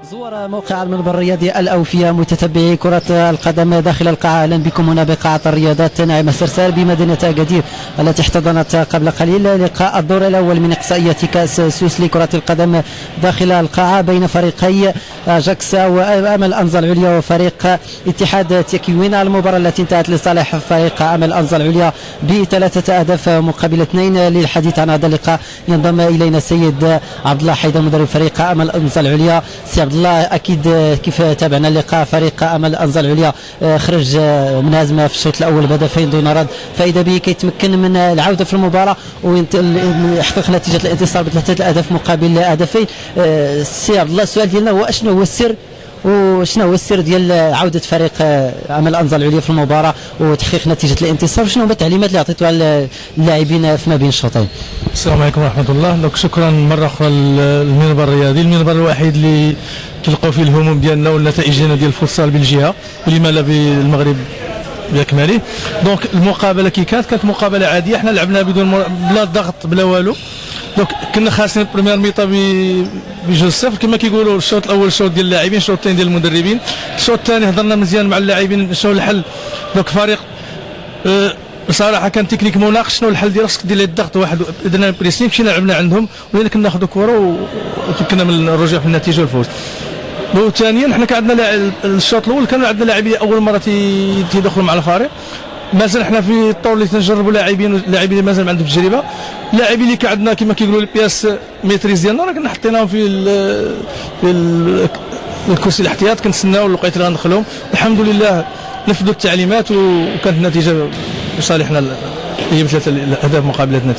زوار موقع المنبر الرياضي الأوفياء متتبعي كرة القدم داخل القاعة. أهلا بكم هنا بقاعة الرياضات نعيم السرسار بمدينة أكادير التي احتضنت قبل قليل لقاء الدور الأول من إقصائية كأس سوس لكرة القدم داخل القاعة بين فريقي جاكس وأمل أنزا العليا وفريق اتحاد تكوين. المباراة التي انتهت لصالح فريق أمل أنزا العليا ب3 أهداف مقابل 2. للحديث عن هذا اللقاء ينضم إلينا السيد عبد الله حيدر مدرب فريق أمل أنزا العليا. سي عبد الله، اكيد كيف تابعنا اللقاء فريق امل انزا العليا خرج من هزيمه في الشوط الاول بهدفين دون رد، فاذا به كيتمكن من العوده في المباراه ويحقق نتيجه الانتصار ب3 اهداف مقابل هدفين. سي عبد الله، السؤال ديالنا هو شنو هو السر وشنو هو السر ديال عوده فريق امل انزا العليا في المباراه وتحقيق نتيجه الانتصار؟ شنو هما التعليمات اللي عطيتوها للاعبين فيما بين الشوطين؟ السلام عليكم ورحمه الله. دونك شكرا مره اخرى للمنبر الرياضي، المنبر الوحيد اللي تلقاو فيه الهموم ديالنا والنتائج ديالنا ديال الفوتسال بالجهه ولما لا بالمغرب باكمله. دونك المقابله كي كانت مقابله عاديه، حنا لعبنا بلا ضغط بلا والو. دونك كنا خاسرين البريمير ميطا بجوج صفر كما كيقولوا. الشوط الاول الشوط ديال اللاعبين، الشوط الثاني ديال المدربين. الشوط الثاني هضرنا مزيان مع اللاعبين شنو الحل. دونك فريق بصراحه كان تكنيك مناقش شنو الحل ديالك، خصك دير ليه الضغط واحد درنا بريسين مشينا لعبنا عندهم ولينا كنا ناخذوا كره وتمكنا من الرجوع في النتيجه والفوز. وثانيا حنا كان عندنا الشوط الاول كانوا عندنا لاعبين اول مره تيدخلوا مع الفريق. مازال حنا في الطور اللي تنجربوا لاعبين اللي مازال ما عندهم تجربه. اللاعبين اللي كان عندنا كما كيقولوا البياس ميتريز ديالنا راه كنا حطيناهم في الكرسي الاحتياط كنتسناو الوقيته اللي غندخلهم. الحمد لله نفذوا التعليمات وكانت النتيجه لصالحنا، هي ب3 اهداف مقابل 2.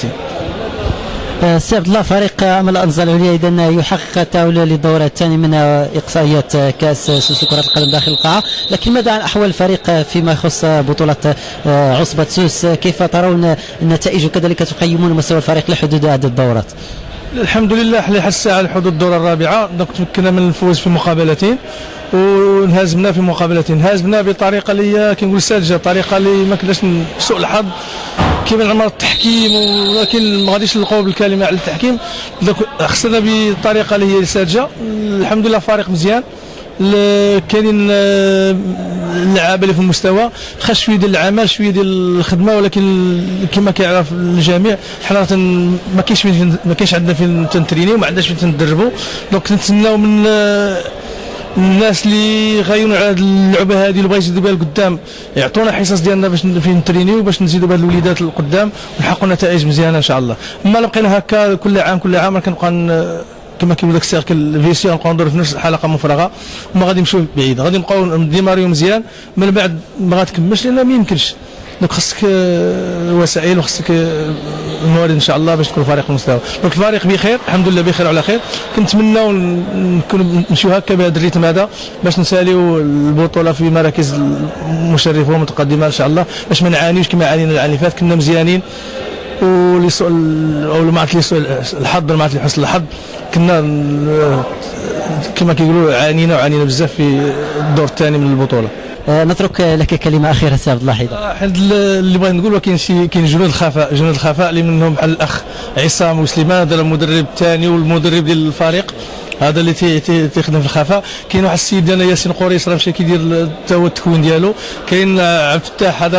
سي عبد الله، فريق امل انزا العليا اذا يحقق التأهل للدور الثاني من اقصائيات كاس سوس لكرة القدم داخل القاعة، لكن ماذا عن احوال الفريق فيما يخص بطولة عصبة سوس؟ كيف ترون النتائج وكذلك تقيمون مستوى الفريق لحدود هذه الدورات؟ الحمد لله حتى الساعه لحدود الدوره الرابعه. دونك تمكنا من الفوز في مقابلتين ونهزمنا في مقابلتين. هازمنا بطريقه اللي هي كنقول ساذجه، طريقه اللي ما كناش سوء الحظ كيما عمر التحكيم، ولكن ما غاديش نلقاو بالكلمه على التحكيم. دونك خسرنا بطريقه اللي هي ساذجه. الحمد لله فريق مزيان، كاينين اللعابه اللي في المستوى، خاص شويه ديال العمل شويه ديال الخدمه، ولكن كما كيعرف الجميع حنا ما كاينش عندنا فين تنترينيو، ما عندناش فين تندربوا. دونك كنتسناو من الناس اللي غايونوا على هذه اللعبه هذه اللي بغا يزيدوا بها لقدام يعطونا حصص ديالنا باش فين نترينيو باش نزيدوا بها الوليدات لقدام ونحققوا نتائج مزيانه ان شاء الله. اما بقينا هكا كل عام كنبقى كما كيقول داك السيركل فيسيون نبقاو ندورو في نفس الحلقه مفرغه وما غادي نمشيو بعيد، غادي نبقاو ديماريو مزيان من بعد ما غاتكملش لان ما يمكنش. دونك خصك وسائل وخصك الموارد ان شاء الله باش تكون فريق المستوى. دونك الفريق بخير الحمد لله، بخير وعلى خير. كنتمناو نمشيو هكا بهذا الريتم هذا باش نساليو البطوله في مراكز مشرفه ومتقدمه ان شاء الله، باش ما نعانيوش كما عانينا العام اللي فات. كنا مزيانين ولسوء او ما عرفت لسوء الحظ ما عرفت لحسن الحظ كنا كما كيقولوا عانينا بزاف في الدور الثاني من البطوله. نترك لك كلمه اخيره سي عبد الله حيدر. اللي بغيت نقول كاين جنود الخفاء اللي منهم بحال الاخ عصام وسليمان، هذا المدرب الثاني والمدرب ديال الفريق هذا اللي تيخدم في الخفاء. كاين واحد السيد ديالنا ياسين قريش راه مشى كيدير حتى هو التكوين ديالو. كاين عبد الفتاح هذا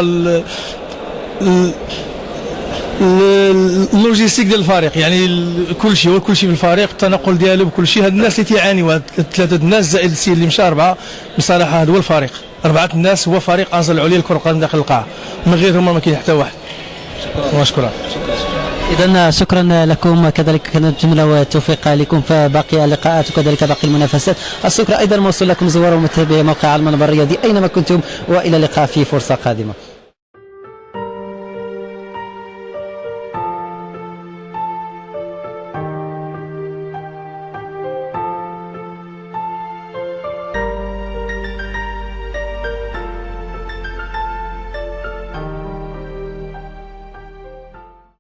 اللوجيستيك ديال الفريق، يعني كل شيء في الفريق، التنقل ديالو بكل شيء. هاد الناس اللي تيعانيوا 3 الناس زائد السيد اللي مشى 4، بصراحه هذا هو الفريق. 4 الناس هو فريق انزا العليا لكرة القدم داخل القاعه، من غيرهم ما كاين حتى واحد. شكرا. إذا شكرا لكم، كذلك كنتمنى التوفيق لكم في باقي اللقاءات وكذلك باقي المنافسات. الشكر أيضا موصول لكم زوار ومتابعي موقع المنبر الرياضي أينما كنتم، وإلى اللقاء في فرصة قادمة.